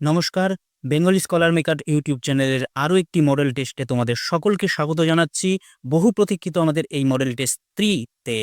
নমস্কার, Bengali scholar maker YouTube চ্যানেলের আরও একটি মডেল টেস্টে তোমাদের সকলকে স্বাগত জানাচ্ছি। বহু প্রতীক্ষিত আমাদের এই মডেল টেস্ট 3-তে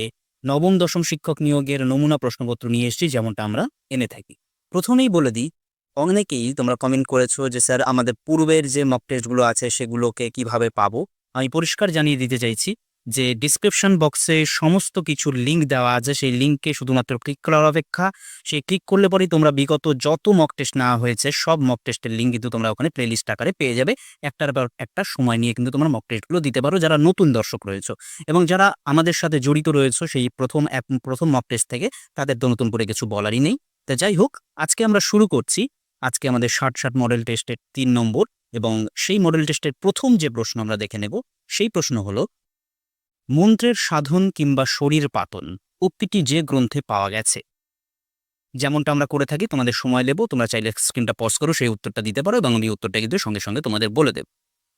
নবম দশম শিক্ষক নিয়োগের নমুনা প্রশ্নপত্র নিয়ে এসেছি, যেমনটা আমরা এনে থাকি। প্রথমেই বলে দিই, অনেকেই তোমরা কমেন্ট করেছো যে স্যার আমাদের পূর্বের যে মক টেস্টগুলো আছে সেগুলোকে কিভাবে পাবো। আমি পরিষ্কার জানিয়ে দিতে চাইছি যে ডিসক্রিপশন বক্সে সমস্ত কিছুর লিঙ্ক দেওয়া আছে, সেই লিঙ্কে শুধুমাত্র ক্লিক করার অপেক্ষা। সেই ক্লিক করলে পরেই তোমরা বিগত যত মক টেস্ট নেওয়া হয়েছে সব মক টেস্টের লিঙ্ক কিন্তু তোমরা ওখানে প্লেলিস্ট আকারে পেয়ে যাবে। একটার পর একটা সময় নিয়ে কিন্তু তোমরা মক টেস্টগুলো দিতে পারো, যারা নতুন দর্শক রয়েছে এবং যারা আমাদের সাথে জড়িত রয়েছে সেই প্রথম মক টেস্ট থেকে, তাদের তো নতুন করে কিছু বলারই নেই। তা যাই হোক, আজকে আমরা শুরু করছি। আজকে আমাদের 60 মডেল টেস্টের 3 নম্বর, এবং সেই মডেল টেস্টের প্রথম যে প্রশ্ন আমরা দেখে নেব সেই প্রশ্ন হলো, মন্ত্রের সাধন কিংবা শরীর পাতন উক্তিটি যে গ্রন্থে পাওয়া গেছে। যেমনটা আমরা করে থাকি, তোমাদের সময় নেব, তোমরা চাইলে স্ক্রিনটা পজ করো, সেই উত্তরটা দিতে পারো এবং আমি উত্তরটা কিন্তু সঙ্গে সঙ্গে তোমাদের বলে দেব।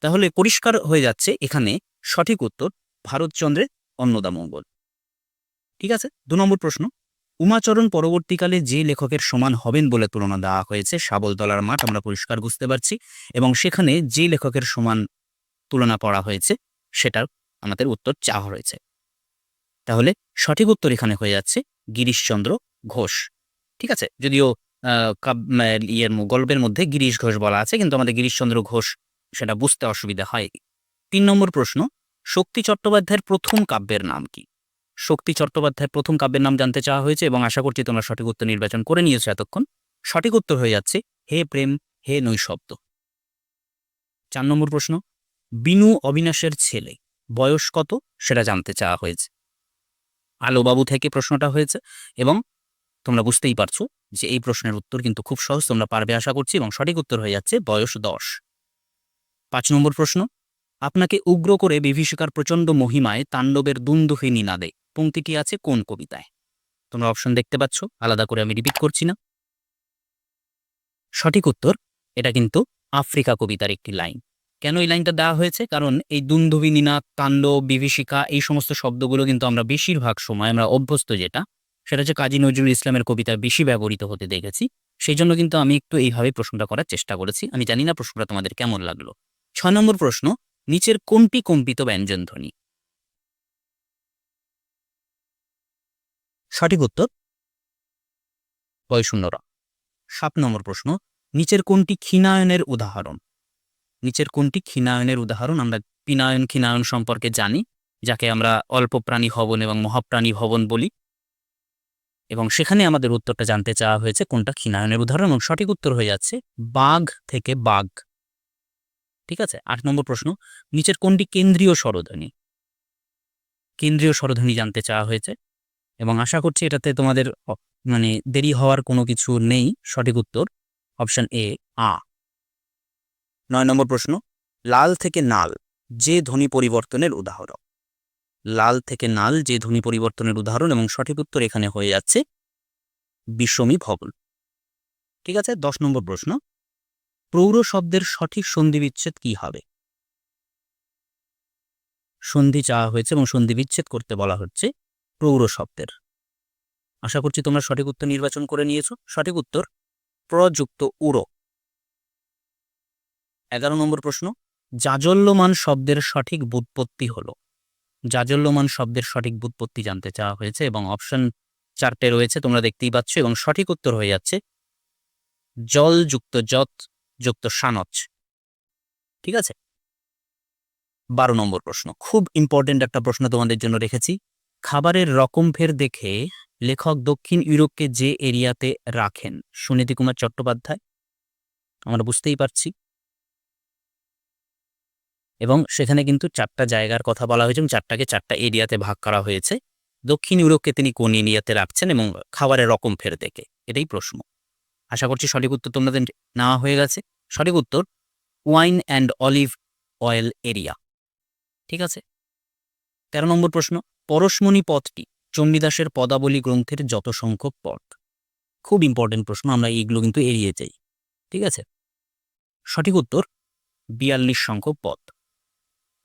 তাহলে পরিষ্কার হয়ে যাচ্ছে এখানে সঠিক উত্তর ভারতচন্দ্রের অন্নদামঙ্গল। ঠিক আছে। 2 নম্বর প্রশ্ন, উমাচরণ পরবর্তীকালে যে লেখকের সমান হবেন বলে তুলনা দেওয়া হয়েছে। শাবলতলার মাঠ আমরা পরিষ্কার বুঝতে পারছি, এবং সেখানে যে লেখকের সমান তুলনা করা হয়েছে সেটার আমাদের উত্তর চাওয়া হয়েছে। তাহলে সঠিক উত্তর এখানে হয়ে যাচ্ছে গিরিশচন্দ্র ঘোষ। ঠিক আছে, যদিও গল্পের মধ্যে গিরিশ ঘোষ বলা আছে, কিন্তু আমাদের গিরিশচন্দ্র ঘোষ সেটা বুঝতে অসুবিধা হয়। 3 নম্বর প্রশ্ন, শক্তি চট্টোপাধ্যায়ের প্রথম কাব্যের নাম কি? শক্তি চট্টোপাধ্যায়ের প্রথম কাব্যের নাম জানতে চাওয়া হয়েছে, এবং আশা করছি তোমরা সঠিক উত্তর নির্বাচন করে নিয়েছো এতক্ষণ। সঠিক উত্তর হয়ে যাচ্ছে হে প্রেম হে নৈশব্দ। 4 নম্বর প্রশ্ন, বিনু অবিনাশের ছেলে, বয়স কত সেটা জানতে চাওয়া হয়েছে। আলোবাবু থেকে প্রশ্নটা হয়েছে, এবং তোমরা বুঝতেই পারছো যে এই প্রশ্নের উত্তর কিন্তু খুব সহজ, তোমরা পারবে আশা করছি, এবং সঠিক উত্তর হয়ে যাচ্ছে বয়স 10। 5 নম্বর প্রশ্ন, আপনাকে উগ্র করে বিভীষিকার প্রচণ্ড মহিমায় তাণ্ডবের দুন্দুহে নিনাদে পংক্তিটি আছে কোন কবিতায়? তোমরা অপশন দেখতে পাচ্ছ, আলাদা করে আমি রিপিট করছি না। সঠিক উত্তর এটা কিন্তু আফ্রিকা কবিতার একটি লাইন। কেন এই লাইনটা দেওয়া হয়েছে? কারণ এই দুন্দুভি নিনাদ, তাণ্ডব, বিভীষিকা এই সমস্ত শব্দগুলো কিন্তু আমরা বেশিরভাগ সময় আমরা অভ্যস্ত যেটা, সেটা হচ্ছে কাজী নজরুল ইসলামের কবিতায় বেশি ব্যবহৃত হতে দেখেছি। সেই জন্য কিন্তু আমি একটু এইভাবে প্রশ্নটা করার চেষ্টা করেছি। আমি জানি না প্রশ্নটা তোমাদের কেমন লাগলো। 6 নম্বর প্রশ্ন, নিচের কোনটি কম্পিত ব্যঞ্জনধ্বনি? সঠিক উত্তর বয়শূন্যরা। 7 নম্বর প্রশ্ন, নিচের কোনটি ক্ষীণায়নের উদাহরণ? নিচের কোনটি ক্ষীণায়নের উদাহরণ? আমরা পিনায়ন ক্ষীণায়ন সম্পর্কে জানি, যাকে আমরা অল্প প্রাণী ভবন এবং মহাপ্রাণী ভবন বলি, এবং সেখানে আমাদের উত্তরটা জানতে চাওয়া হয়েছে কোনটা ক্ষীণায়নের উদাহরণ, এবং সঠিক উত্তর হয়ে যাচ্ছে বাঘ থেকে বাঘ। ঠিক আছে। 8 নম্বর প্রশ্ন, নিচের কোনটি কেন্দ্রীয় স্বরধ্বনি? কেন্দ্রীয় স্বরধ্বনি জানতে চাওয়া হয়েছে, এবং আশা করছি এটাতে তোমাদের দেরি হওয়ার কোনো কিছু নেই। সঠিক উত্তর অপশন এ, আ। 9 নম্বর প্রশ্ন, লাল থেকে নাল যে ধ্বনি পরিবর্তনের উদাহরণ? লাল থেকে নাল যে ধ্বনি পরিবর্তনের উদাহরণ, এবং সঠিক উত্তর এখানে হয়ে যাচ্ছে বিষমী ভবন। ঠিক আছে। 10 নম্বর প্রশ্ন, প্রৌঢ় শব্দের সঠিক সন্ধি বিচ্ছেদ কি হবে? সন্ধি চাওয়া হয়েছে এবং সন্ধি বিচ্ছেদ করতে বলা হচ্ছে প্রৌঢ় শব্দের। আশা করছি তোমরা সঠিক উত্তর নির্বাচন করে নিয়েছো। সঠিক উত্তর প্রযুক্ত উড়ো। 11 নম্বর প্রশ্ন, জাজল্যমান শব্দের সঠিক ব্যুৎপত্তি হলো? জাজল্যমান শব্দের সঠিক ব্যুৎপত্তি জানতে চাওয়া হয়েছে, এবং অপশন 4টে রয়েছে, তোমরা দেখতেই পাচ্ছ, এবং সঠিক উত্তর হয়ে যাচ্ছে জল যুক্ত যত যুক্ত সানচ। ঠিক আছে। 12 নম্বর প্রশ্ন, খুব ইম্পর্টেন্ট একটা প্রশ্ন তোমাদের জন্য রেখেছি। খাবারের রকম ফের দেখে লেখক দক্ষিণ ইউরোপকে যে এরিয়াতে রাখেন? সুনীতি কুমার চট্টোপাধ্যায়। আমরা বুঝতেই পারছি, এবং সেখানে কিন্তু 4টা জায়গার কথা বলা হয়েছে, এবং 4টাকে 4টা এরিয়াতে ভাগ করা হয়েছে। দক্ষিণ ইউরোপকে তিনি কোন এরিয়াতে রাখছেন এবং খাবারের রকম ফের দেখে, এটাই প্রশ্ন। আশা করছি সঠিক উত্তর তোমাদের নেওয়া হয়ে গেছে। সঠিক উত্তর wine and olive oil area. ঠিক আছে। 13 নম্বর প্রশ্ন, পরশমণি পদটি চণ্ডীদাসের পদাবলী গ্রন্থের যত সংখ্যক পদ? খুব ইম্পর্টেন্ট প্রশ্ন, আমরা এইগুলো কিন্তু এড়িয়ে যাই। ঠিক আছে। সঠিক উত্তর 42 সংখ্যক পদ।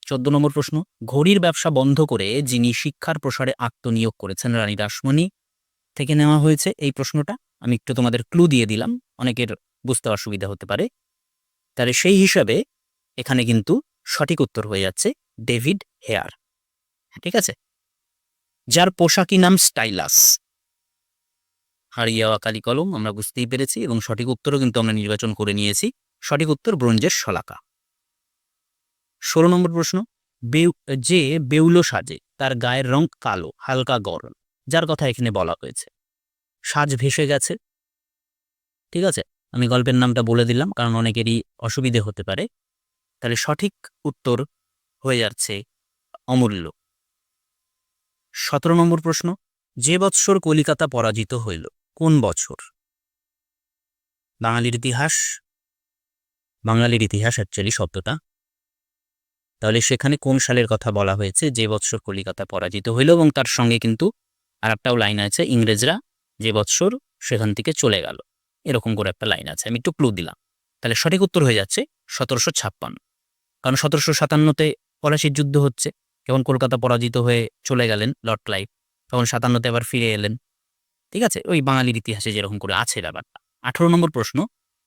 14 নম্বর প্রশ্ন, ঘড়ির ব্যবসা বন্ধ করে যিনি শিক্ষার প্রসারে আত্মনিয়োগ করেছেন? রানী রাসমণি থেকে নেওয়া হয়েছে এই প্রশ্নটা। আমি একটু তোমাদের ক্লু দিয়ে দিলাম, অনেকের বুঝতে অসুবিধা হতে পারে। তাহলে সেই হিসাবে এখানে কিন্তু সঠিক উত্তর হয়ে যাচ্ছে ডেভিড হেয়ার। ঠিক আছে, যার পোশাকি নাম স্টাইলাস। হারিয়ে যাওয়া কালি কলম আমরা বুঝতেই পেরেছি, এবং সঠিক উত্তরও কিন্তু আমরা নির্বাচন করে নিয়েছি। সঠিক উত্তর ব্রোঞ্জের শলাকা। 16 নম্বর প্রশ্ন, যে বেউলো সাজে তার গায়ের রং কালো, হালকা গরম, যার কথা এখানে বলা হয়েছে। সাজ ভেসে গেছে। ঠিক আছে, আমি গল্পের নামটা বলে দিলাম কারণ অনেকেরই অসুবিধে হতে পারে। তাহলে সঠিক উত্তর হয়ে যাচ্ছে অমূল্য। 17 নম্বর প্রশ্ন, যে বৎসর কলিকাতা পরাজিত হইল, কোন বছর? বাঙালির ইতিহাস অ্যাকচুয়ালি শব্দটা। তাহলে সেখানে কোন সালের কথা বলা হয়েছে, যে বৎসর কলিকাতা পরাজিত হইল, এবং তার সঙ্গে কিন্তু আর একটাও লাইন আছে, ইংরেজরা যে বৎসর সেখান থেকে চলে গেল, এরকম করে একটা লাইন আছে। আমি একটু ক্লু দিলাম। তাহলে সঠিক উত্তর হয়ে যাচ্ছে 1756, কারণ 1757-তে পলাশির যুদ্ধ হচ্ছে, যখন কলকাতা পরাজিত হয়ে চলে গেলেন লর্ড ক্লাইভ, তখন 57-তে আবার ফিরে এলেন। ঠিক আছে, ওই বাঙালির ইতিহাসে যেরকম করে আছে ব্যাপারটা। 18 নম্বর প্রশ্ন,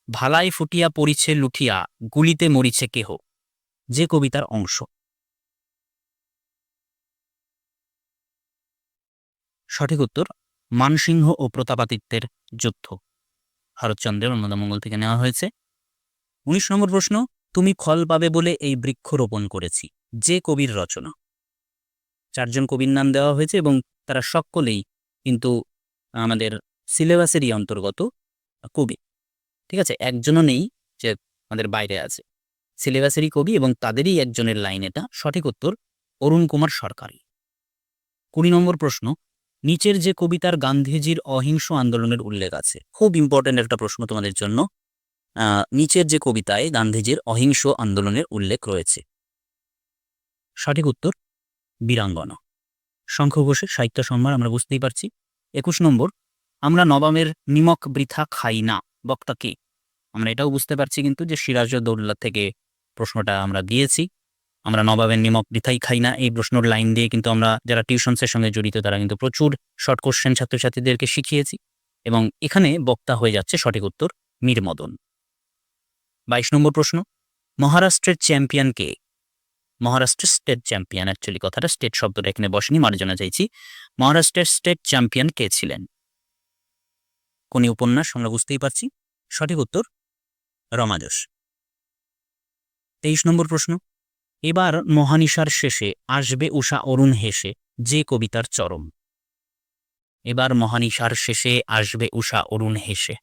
ভালাই ফুটিয়া পড়িছে লুঠিয়া, গুলিতে মরিছে কেহ, যে কবিতার অংশ। সঠিক উত্তর মানসিংহ ও প্রতাপাদিত্যের যুদ্ধ, ভারতচন্দ্রের অন্নদামঙ্গল থেকে নেওয়া হয়েছে। 19 নম্বর প্রশ্ন, তুমি ফল পাবে বলে এই বৃক্ষ রোপণ করেছি, যে কবির রচনা। 4 জন কবির নাম দেওয়া হয়েছে এবং তারা সকলেই কিন্তু আমাদের সিলেবাসেরই অন্তর্গত কবি। ঠিক আছে, একজনও নেই যে আমাদের বাইরে আছে, সিলেবাসেরই কবি, এবং তাদেরই একজনের লাইন এটা। সঠিক উত্তর অরুণ কুমার সরকারি। 20 নম্বর প্রশ্ন, নিচের যে কবিতার গান্ধীজির অহিংস আন্দোলনের উল্লেখ আছে, খুব ইম্পর্টেন্ট একটা প্রশ্ন তোমাদের জন্য। নিচের যে কবিতায় গান্ধীজির অহিংস আন্দোলনের উল্লেখ রয়েছে। সঠিক উত্তর বীরাঙ্গনা। শঙ্খ ঘোষের সাহিত্য সম্মান আমরা বুঝতেই পারছি। 21 নম্বর, আমরা নবাবের নিমক বৃথা খাই না, বক্তা কে? আমরা এটাও বুঝতে পারছি কিন্তু যে সিরাজউদ্দৌলা থেকে প্রশ্নটা আমরা দিয়েছি। আমরা নবাবের নিমক বৃথাই খাই না, এই প্রশ্নের লাইন দিয়ে কিন্তু আমরা যারা টিউশনসের সঙ্গে জড়িত তারা কিন্তু প্রচুর শর্ট কোশ্চেন ছাত্রছাত্রীদেরকে শিখিয়েছি, এবং এখানে বক্তা হয়ে যাচ্ছে সঠিক উত্তর মীর মদন। 22 নম্বর প্রশ্ন, মহারাষ্ট্রের চ্যাম্পিয়ন কে? মহারাষ্ট্রের স্টেট চ্যাম্পিয়ন, অ্যাকচুয়ালি কথাটা স্টেট শব্দটা এখানে বসেনি, মার্জনা চাইছি। মহারাষ্ট্রের স্টেট চ্যাম্পিয়ন কে ছিলেন? কোন উপন্যাস আমরা বুঝতেই পারছি। সঠিক উত্তর রমাদাস। 23 নম্বর প্রশ্ন, এবার মহানিশার শেষে আসবে উষা অরুণ হেসে, যে কবিতার চরম। এবার মহানিশার শেষে আসবে উষা অরুণ হেসে।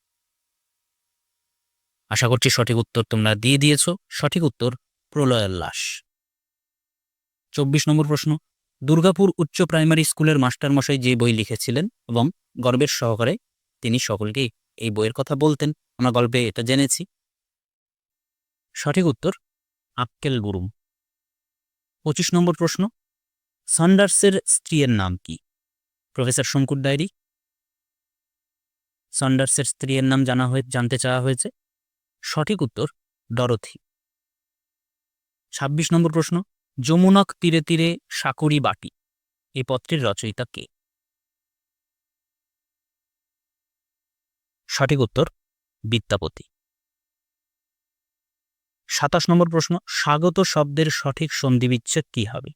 আশা করছি সঠিক উত্তর তোমরা দিয়ে দিয়েছো। সঠিক উত্তর প্রলয়োল্লাস। 24 নম্বর প্রশ্ন, দুর্গাপুর উচ্চ প্রাইমারি স্কুলের মাস্টারমশাই যে বই লিখেছিলেন এবং গর্বের সহকারে তিনি সকলকে এই বইয়ের কথা বলতেন, আমরা গল্পে এটা জেনেছি। সঠিক উত্তর আক্কেল গুরুম। 25 নম্বর প্রশ্ন, সন্ডার্সের স্ত্রীর নাম কি? প্রফেসর শঙ্কুর ডায়েরি। সন্ডার্সের স্ত্রীর নাম জানতে চাওয়া হয়েছে। সঠিক উত্তর ডরোথি। 26 নম্বর প্রশ্ন, যমুনাক তীরে তীরে সাকরি বাটি, এই পত্রের রচয়িতা কে? সঠিক উত্তর বিদ্যাপতি। 27 নম্বর প্রশ্ন, স্বাগত শব্দের সঠিক সন্ধিবিচ্ছেদ কি হবে?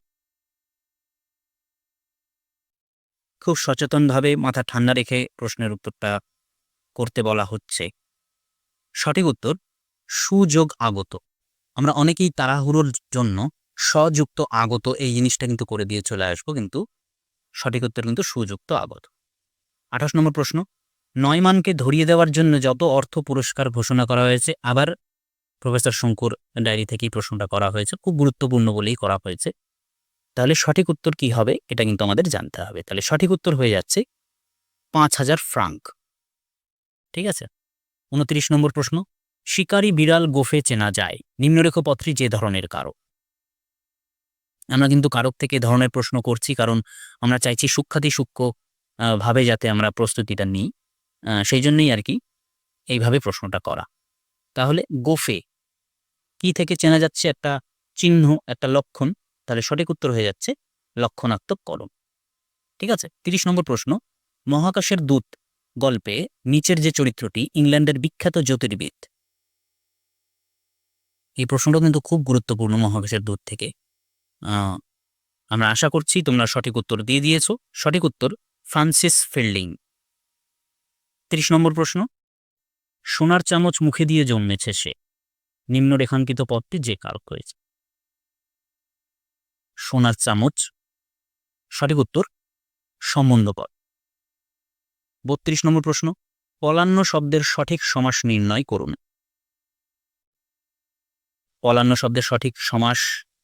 খুব সচেতনভাবে মাথা ঠান্ডা রেখে প্রশ্নের উত্তরটা করতে বলা হচ্ছে। সঠিক উত্তর সুযোগ আগত। আমরা অনেকেই তাড়াহুড়োর জন্য সযুক্ত আগত এই জিনিসটা কিন্তু করে দিয়ে চলে আসবো, কিন্তু সঠিক উত্তর কিন্তু সুযুক্ত আগত। 28 নম্বর প্রশ্ন, নয়মানকে ধরিয়ে দেওয়ার জন্য যত অর্থ পুরস্কার ঘোষণা করা হয়েছে, আবার প্রফেসর শঙ্কুর ডায়েরি থেকেই প্রশ্নটা করা হয়েছে, খুব গুরুত্বপূর্ণ বলেই করা হয়েছে। তাহলে সঠিক উত্তর কি হবে এটা কিন্তু আমাদের জানতে হবে। তাহলে সঠিক উত্তর হয়ে যাচ্ছে 5000 ফ্রাঙ্ক। ঠিক আছে। 29 নম্বর প্রশ্ন, শিকারী বিড়াল গোফে চেনা যায়, নিম্নরেখ পত্রী যে ধরনের কারক। আমরা কিন্তু কারক থেকে ধরনের প্রশ্ন করছি কারণ আমরা চাইছি সূক্ষ্মাতি সূক্ষ্ম ভাবে যাতে আমরা প্রস্তুতিটা নিই, সেই জন্যই আর কি এইভাবে প্রশ্নটা করা। তাহলে গোফে কি থেকে চেনা যাচ্ছে? একটা চিহ্ন, একটা লক্ষণ। তাহলে সঠিক উত্তর হয়ে যাচ্ছে লক্ষণাত্মক কলম। ঠিক আছে। 30 নম্বর প্রশ্ন, মহাকাশের দূত গল্পে নিচের যে চরিত্রটি ইংল্যান্ডের বিখ্যাত জ্যোতির্বিদ। এই প্রশ্নটা কিন্তু খুব গুরুত্বপূর্ণ মহাকাশের দূর থেকে। আমরা আশা করছি তোমরা সঠিক উত্তর দিয়ে দিয়েছো। সঠিক উত্তর ফ্রান্সিস ফিল্ডিং। 30 নম্বর প্রশ্ন, সোনার চামচ মুখে দিয়ে জন্মেছে সে, নিম্ন রেখাঙ্কিত পদটি যে কারক হয়েছে। সোনার চামচ, সঠিক উত্তর সম্বন্ধপদ। 32 নম্বর প্রশ্ন, পলান্ন শব্দের সঠিক সমাস নির্ণয় করুন। পলান্ন শব্দের সঠিক সমাস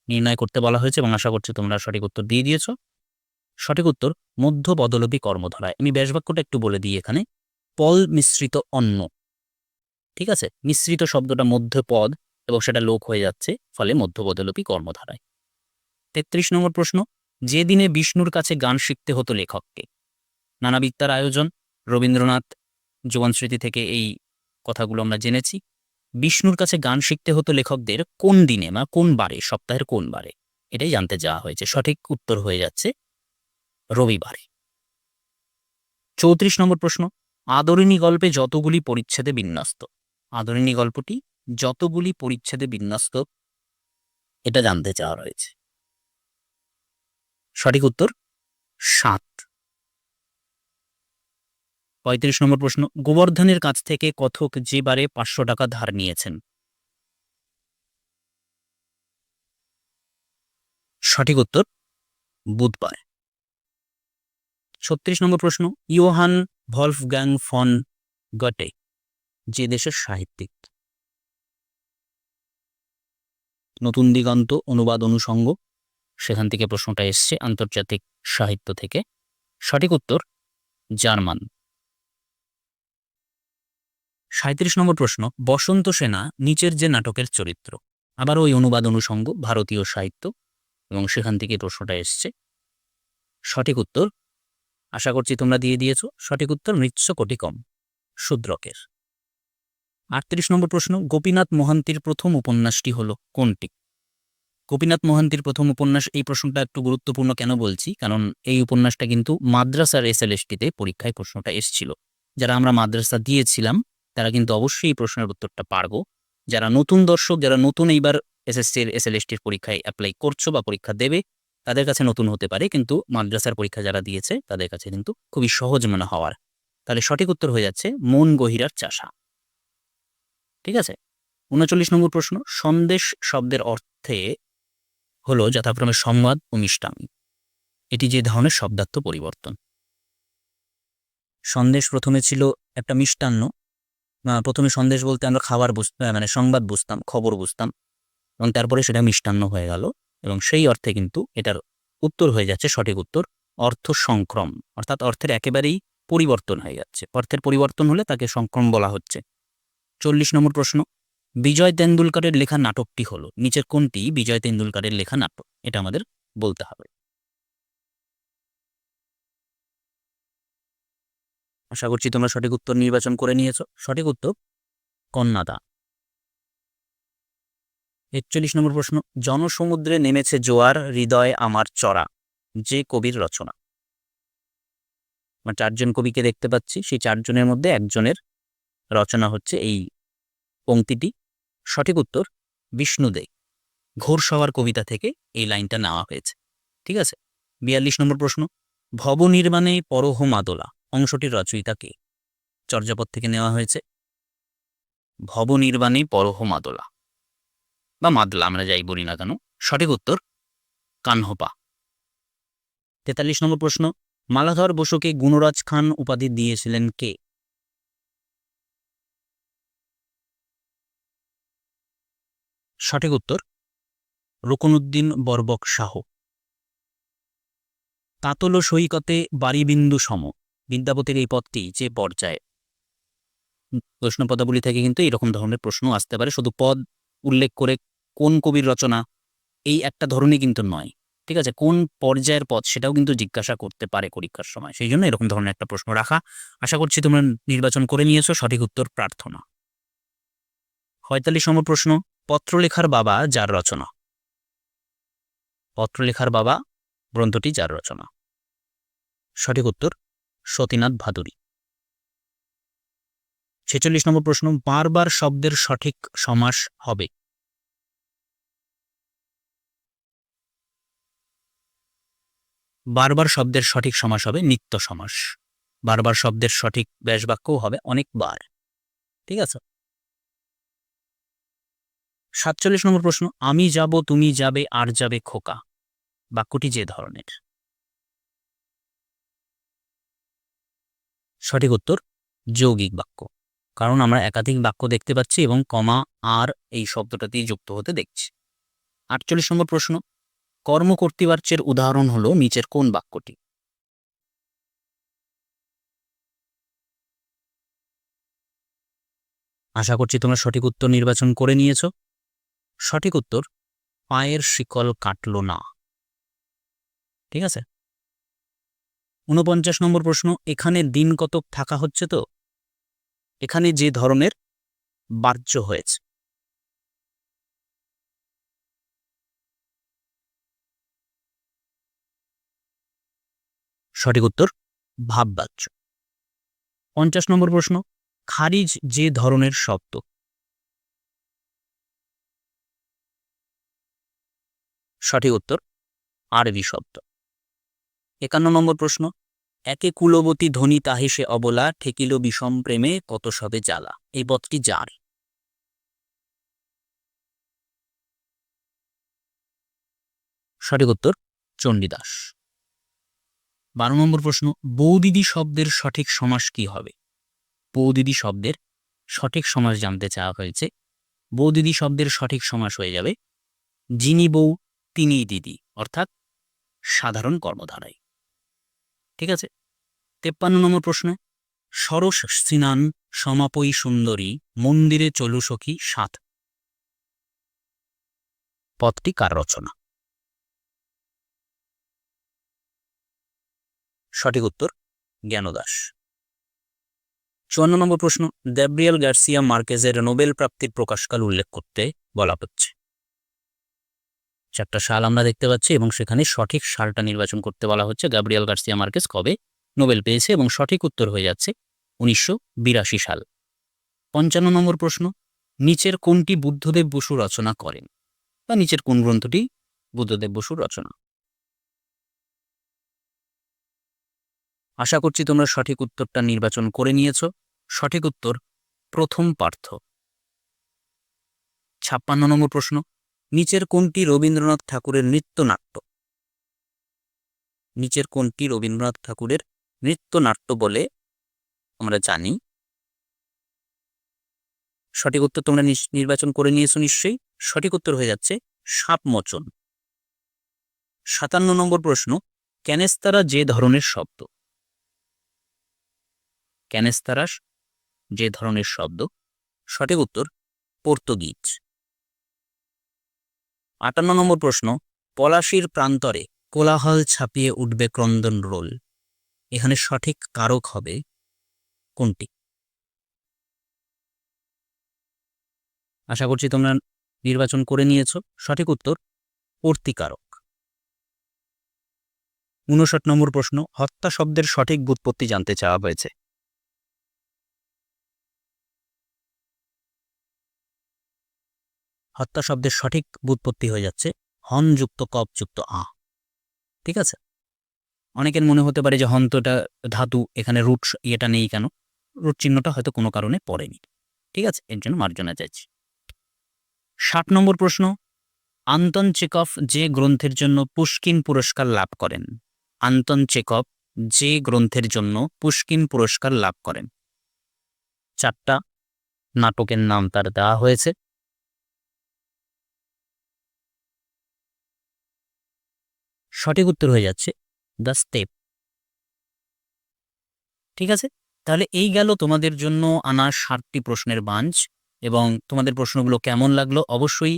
নির্ণয় করতে বলা হয়েছে এবং আশা করছি তোমরা সঠিক উত্তর দিয়ে দিয়েছো। সঠিক উত্তর মধ্য পদলোপী কর্মধারায়। আমি ব্যাসবাক্যটা একটু বলে দিই এখানে। পল মিশ্রিত অন্ন, ঠিক আছে, মিশ্রিত শব্দটা মধ্য পদ এবং সেটা লোক হয়ে যাচ্ছে, ফলে মধ্য পদলোপী কর্মধারায়। 33 নম্বর প্রশ্ন, যে দিনে বিষ্ণুর কাছে গান শিখতে হতো লেখককে। নানাবিদ্যার আয়োজন, রবীন্দ্রনাথ জীবনস্মৃতি থেকে এই কথাগুলো আমরা জেনেছি। বিষ্ণুর কাছে গান শিখতে হতো লেখকদের কোন দিনে বা কোন বারে, সপ্তাহের কোন বারে, এটাই জানতে চাওয়া হয়েছে। সঠিক উত্তর হয়ে যাচ্ছে রবিবারে। 34 নম্বর প্রশ্ন, আদরিণী গল্পে যতগুলি পরিচ্ছেদে বিন্যস্ত। আদরিণী গল্পটি যতগুলি পরিচ্ছেদে বিন্যস্ত, এটা জানতে চাওয়া রয়েছে। সঠিক উত্তর 7। 35 নম্বর প্রশ্ন, গোবর্ধনের কাছ থেকে কথক যে বারে 500 টাকা ধার নিয়েছেন। সঠিক উত্তর বুধবার। 36 নম্বর প্রশ্ন, ইয়োহান ভলফগ্যাং ফন গটে যে দেশের সাহিত্যিক। নতুন দিগন্ত অনুবাদ অনুষঙ্গ, সেখান থেকে প্রশ্নটা এসছে, আন্তর্জাতিক সাহিত্য থেকে। সঠিক উত্তর জার্মান। 37 নম্বর প্রশ্ন, বসন্ত সেনা নিচের যে নাটকের চরিত্র। আবার ওই অনুবাদ অনুষঙ্গ, ভারতীয় সাহিত্য, এবং সেখান থেকে প্রশ্নটা এসছে। সঠিক উত্তর আশা করছি তোমরা দিয়ে দিয়েছো। সঠিক উত্তর মৃচ্ছকটিকম, শূদ্রকের। 38 নম্বর প্রশ্ন, গোপীনাথ মোহান্তির প্রথম উপন্যাসটি হলো কোনটি। গোপীনাথ মোহান্তির প্রথম উপন্যাস, এই প্রশ্নটা একটু গুরুত্বপূর্ণ কেন বলছি, কারণ এই উপন্যাসটা কিন্তু মাদ্রাসার এসএলএসটিতে পরীক্ষায় প্রশ্নটা এসেছিল। যারা আমরা মাদ্রাসা দিয়েছিলাম তারা কিন্তু অবশ্যই এই প্রশ্নের উত্তরটা পারবো। যারা নতুন দর্শক, যারা নতুন এইবার এসএসসির এসএলএসটির পরীক্ষায় অ্যাপ্লাই করছো বা পরীক্ষা দেবে, তাদের কাছে নতুন হতে পারে, কিন্তু মাদ্রাসার পরীক্ষা যারা দিয়েছে তাদের কাছে কিন্তু খুবই সহজ মনে হওয়ার। তাহলে সঠিক উত্তর হয়ে যাচ্ছে মন গহিরার চাষা। ঠিক আছে। 39 নম্বর প্রশ্ন, সন্দেশ শব্দের অর্থে হলো যথাক্রমে সংবাদ ও মিষ্টান্ন। এটি যে ধরনের শব্দার্থ পরিবর্তন। সন্দেশ প্রথমে ছিল একটা মিষ্টান্ন। প্রথমে সন্দেশ বলতে আমরা খাবার মানে সংবাদ বুঝতাম, খবর বুঝতাম, এবং তারপরে সেটা মিষ্টান্ন হয়ে গেল, এবং সেই অর্থে কিন্তু এটার উত্তর হয়ে যাচ্ছে, সঠিক উত্তর অর্থ সংক্রম, অর্থাৎ অর্থের একেবারেই পরিবর্তন হয়ে যাচ্ছে। অর্থের পরিবর্তন হলে তাকে সংক্রম বলা হচ্ছে। 40 নম্বর প্রশ্ন, বিজয় তেন্ডুলকরের লেখা নাটকটি হলো নিচের কোনটি বিজয় তেন্ডুলকরের লেখা নাটক, এটা আমাদের বলতে হবে। আশা করছি তোমরা সঠিক উত্তর নির্বাচন করে নিয়েছো। সঠিক উত্তর কন্যাদা। 41 নম্বর প্রশ্ন, জনসমুদ্রে নেমেছে জোয়ার হৃদয় আমার চড়া যে কবির রচনা। আমরা 4 জন কবিকে দেখতে পাচ্ছি, সেই 4 জনের মধ্যে একজনের রচনা হচ্ছে এই পংক্তিটি। সঠিক উত্তর বিষ্ণুদে। ঘোরসওয়ার কবিতা থেকে এই লাইনটা নেওয়া হয়েছে। ঠিক আছে। 42 নম্বর প্রশ্ন, ভব নির্মাণে পরহ মাদলা অংশটির রচয়িতা কে। চর্যাপদ থেকে নেওয়া হয়েছে। ভব নির্বাণে পরহ মাদলা বা মাদলা, আমরা যাই বলি না কেন। সঠিক উত্তর কানহপা। 43 নম্বর প্রশ্ন, মালাধর বসুকে গুণরাজ খান উপাধি দিয়েছিলেন কে। সঠিক উত্তর রুকনউদ্দিন বরবক শাহ। কাতল সৈকতে বাড়িবিন্দু সম বিদ্যাপতির এই পদটি যে পর্যায়ে। প্রশ্ন পদাবলী থেকে কিন্তু এরকম ধরনের প্রশ্ন আসতে পারে, শুধু পদ উল্লেখ করে কোন কবির রচনা এই একটা ধরনের কিন্তু নয়। ঠিক আছে, কোন পর্যায়ের পদ সেটাও কিন্তু জিজ্ঞাসা করতে পারে পরীক্ষার সময়, সেই জন্য এরকম ধরনের একটা প্রশ্ন রাখা। আশা করছি তোমরা নির্বাচন করে নিয়েছো। সঠিক উত্তর প্রার্থনা। 45 নম্বর প্রশ্ন, পত্রলেখার বাবা যার রচনা। পত্রলেখার বাবা গ্রন্থটি যার রচনা। সঠিক উত্তর সতীনাথ ভাদুরী। 46 নম্বর প্রশ্ন, বারবার শব্দের সঠিক সমাস হবে। বারবার শব্দের সঠিক সমাস হবে নিত্য সমাস। বারবার শব্দের সঠিক ব্যাসবাক্যও হবে অনেকবার। ঠিক আছে। 47 নম্বর প্রশ্ন, আমি যাব, তুমি যাবে, আর যাবে খোকা, বাক্যটি যে ধরনের। সঠিক উত্তর যৌগিক বাক্য, কারণ আমরা একাধিক বাক্য দেখতে পাচ্ছি এবং কমা আর এই শব্দটাতেই যুক্ত হতে দেখছি। 48 নম্বর প্রশ্ন, কর্মকর্তৃবাচ্যের উদাহরণ হলো নিচের কোন বাক্যটি। আশা করছি তোমরা সঠিক উত্তর নির্বাচন করে নিয়েছ। সঠিক উত্তর পায়ের শিকল কাটল না। ঠিক আছে। 49 নম্বর প্রশ্ন, এখানে দিন কতক থাকা হচ্ছে তো, এখানে যে ধরনের বাচ্য হয়েছে। সঠিক উত্তর ভাববাচ্য। 50 নম্বর প্রশ্ন, খারিজ যে ধরনের শব্দ। সঠিক উত্তর আরবি শব্দ। 51 নম্বর প্রশ্ন, একে কুলবতী ধ্বনি তাহে সে অবলা, ঠেকিল বিষম প্রেমে কত সবে জ্বালা, এই পদটি যার। সঠিক উত্তর চণ্ডীদাস। 12 নম্বর প্রশ্ন, বৌদিদি শব্দের সঠিক সমাস কি হবে। বৌদিদি শব্দের সঠিক সমাস জানতে চাওয়া হয়েছে। বৌদিদি শব্দের সঠিক সমাস হয়ে যাবে যিনি বউ তিনিই দিদি, অর্থাৎ সাধারণ কর্মধারায়। ঠিক আছে। 53 নম্বর প্রশ্নে, সরস স্নান সমাপয়ী সুন্দরী, মন্দিরে চলু সখী সাথ, পদটি কার রচনা। সঠিক উত্তর জ্ঞানদাস। 54 নম্বর প্রশ্ন, গ্যাব্রিয়েল গার্সিয়া মার্কেজের নোবেল প্রাপ্তির প্রকাশকাল উল্লেখ করতে বলা হচ্ছে। চারটা সাল আমরা দেখতে পাচ্ছি এবং সেখানে সঠিক সালটা নির্বাচন করতে বলা হচ্ছে। গ্যাব্রিয়েল গার্সিয়া মার্কেজ কবে নোবেল পেয়েছে, এবং সঠিক উত্তর হয়ে যাচ্ছে 1982 সাল। 55 নম্বর প্রশ্ন, নিচের কোনটি বুদ্ধদেব বসু রচনা করেন, বা নিচের কোন গ্রন্থটি বুদ্ধদেব বসুর রচনা। আশা করছি তোমরা সঠিক উত্তরটা নির্বাচন করে নিয়েছ। সঠিক উত্তর প্রথম পার্থ। 56 নম্বর প্রশ্ন, নিচের কোনটি রবীন্দ্রনাথ ঠাকুরের নৃত্যনাট্য। নিচের কোনটি রবীন্দ্রনাথ ঠাকুরের নৃত্যনাট্য বলে আমরা জানি। সঠিক উত্তর তোমরা নির্বাচন করে নিয়েছো নিশ্চয়ই। সঠিক উত্তর হয়ে যাচ্ছে সাপমোচন। 57 নম্বর প্রশ্ন, ক্যানেস্তারা যে ধরনের শব্দ। ক্যানেস্তারাস যে ধরনের শব্দ। সঠিক উত্তর পর্তুগিজ। 58 নম্বর প্রশ্ন, পলাশির প্রান্তরে কোলাহল ছাপিয়ে উঠবে ক্রন্দন রোল, এখানে সঠিক কারক হবে কোনটি। আশা করছি তোমরা নির্বাচন করে নিয়েছো। সঠিক উত্তর কর্তৃকারক। 59 নম্বর প্রশ্ন, হত্যা শব্দের সঠিক ব্যুৎপত্তি জানতে চাওয়া হয়েছে। হত্যা শব্দের সঠিক ব্যুৎপত্তি হয়ে যাচ্ছে হন যুক্ত কপ যুক্ত আ। ঠিক আছে। অনেকের মনে হতে পারে যে হন্তটা ধাতু, এখানে রুট ইয়েটা নেই কেন, রুট চিহ্নটা হয়তো কোনো কারণে পড়েনি। ঠিক আছে, এর জন্য মার্জনা চাইছি। 60 নম্বর প্রশ্ন, আন্তন চেকভ যে গ্রন্থের জন্য পুশকিন পুরস্কার লাভ করেন। আন্তন চেকভ যে গ্রন্থের জন্য পুশকিন পুরস্কার লাভ করেন। 4টা নাটকের নাম তার দেওয়া হয়েছে। সঠিক উত্তর হয়ে যাচ্ছে দ্য স্টেপ। ঠিক আছে, তাহলে এই গেল তোমাদের জন্য আনা 60টি প্রশ্নের বাঞ্চ। এবং তোমাদের প্রশ্নগুলো কেমন লাগলো অবশ্যই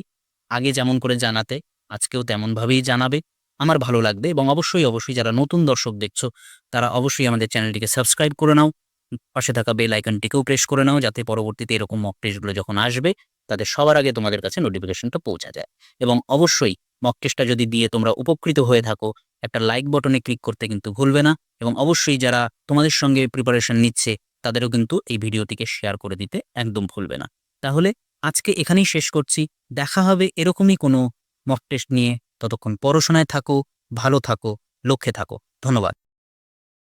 আগে যেমন করে জানাতে আজকেও তেমনভাবেই জানাবে, আমার ভালো লাগবে। এবং অবশ্যই যারা নতুন দর্শক দেখছো তারা অবশ্যই আমাদের চ্যানেলটিকে সাবস্ক্রাইব করে নাও, পাশে থাকা বেল আইকনটিকেও প্রেস করে নাও, যাতে পরবর্তীতে এরকম মক টেস্টগুলো যখন আসবে তাদের সবার আগে তোমাদের কাছে নোটিফিকেশনটা পৌঁছা যায়। এবং অবশ্যই মক টেস্টটা যদি দিয়ে তোমরা উপকৃত হয়ে থাকো, একটা লাইক বটনে ক্লিক করতে কিন্তু ভুলবে না। এবং অবশ্যই যারা তোমাদের সঙ্গে প্রিপারেশন নিচ্ছে তাদেরও কিন্তু এই ভিডিওটিকে শেয়ার করে দিতে একদম ভুলবে না। তাহলে আজকে এখানেই শেষ করছি। দেখা হবে এরকমই কোনো মক টেস্ট নিয়ে। ততক্ষণ পড়াশোনায় থাকো, ভালো থাকো, লক্ষ্যে থাকো। ধন্যবাদ।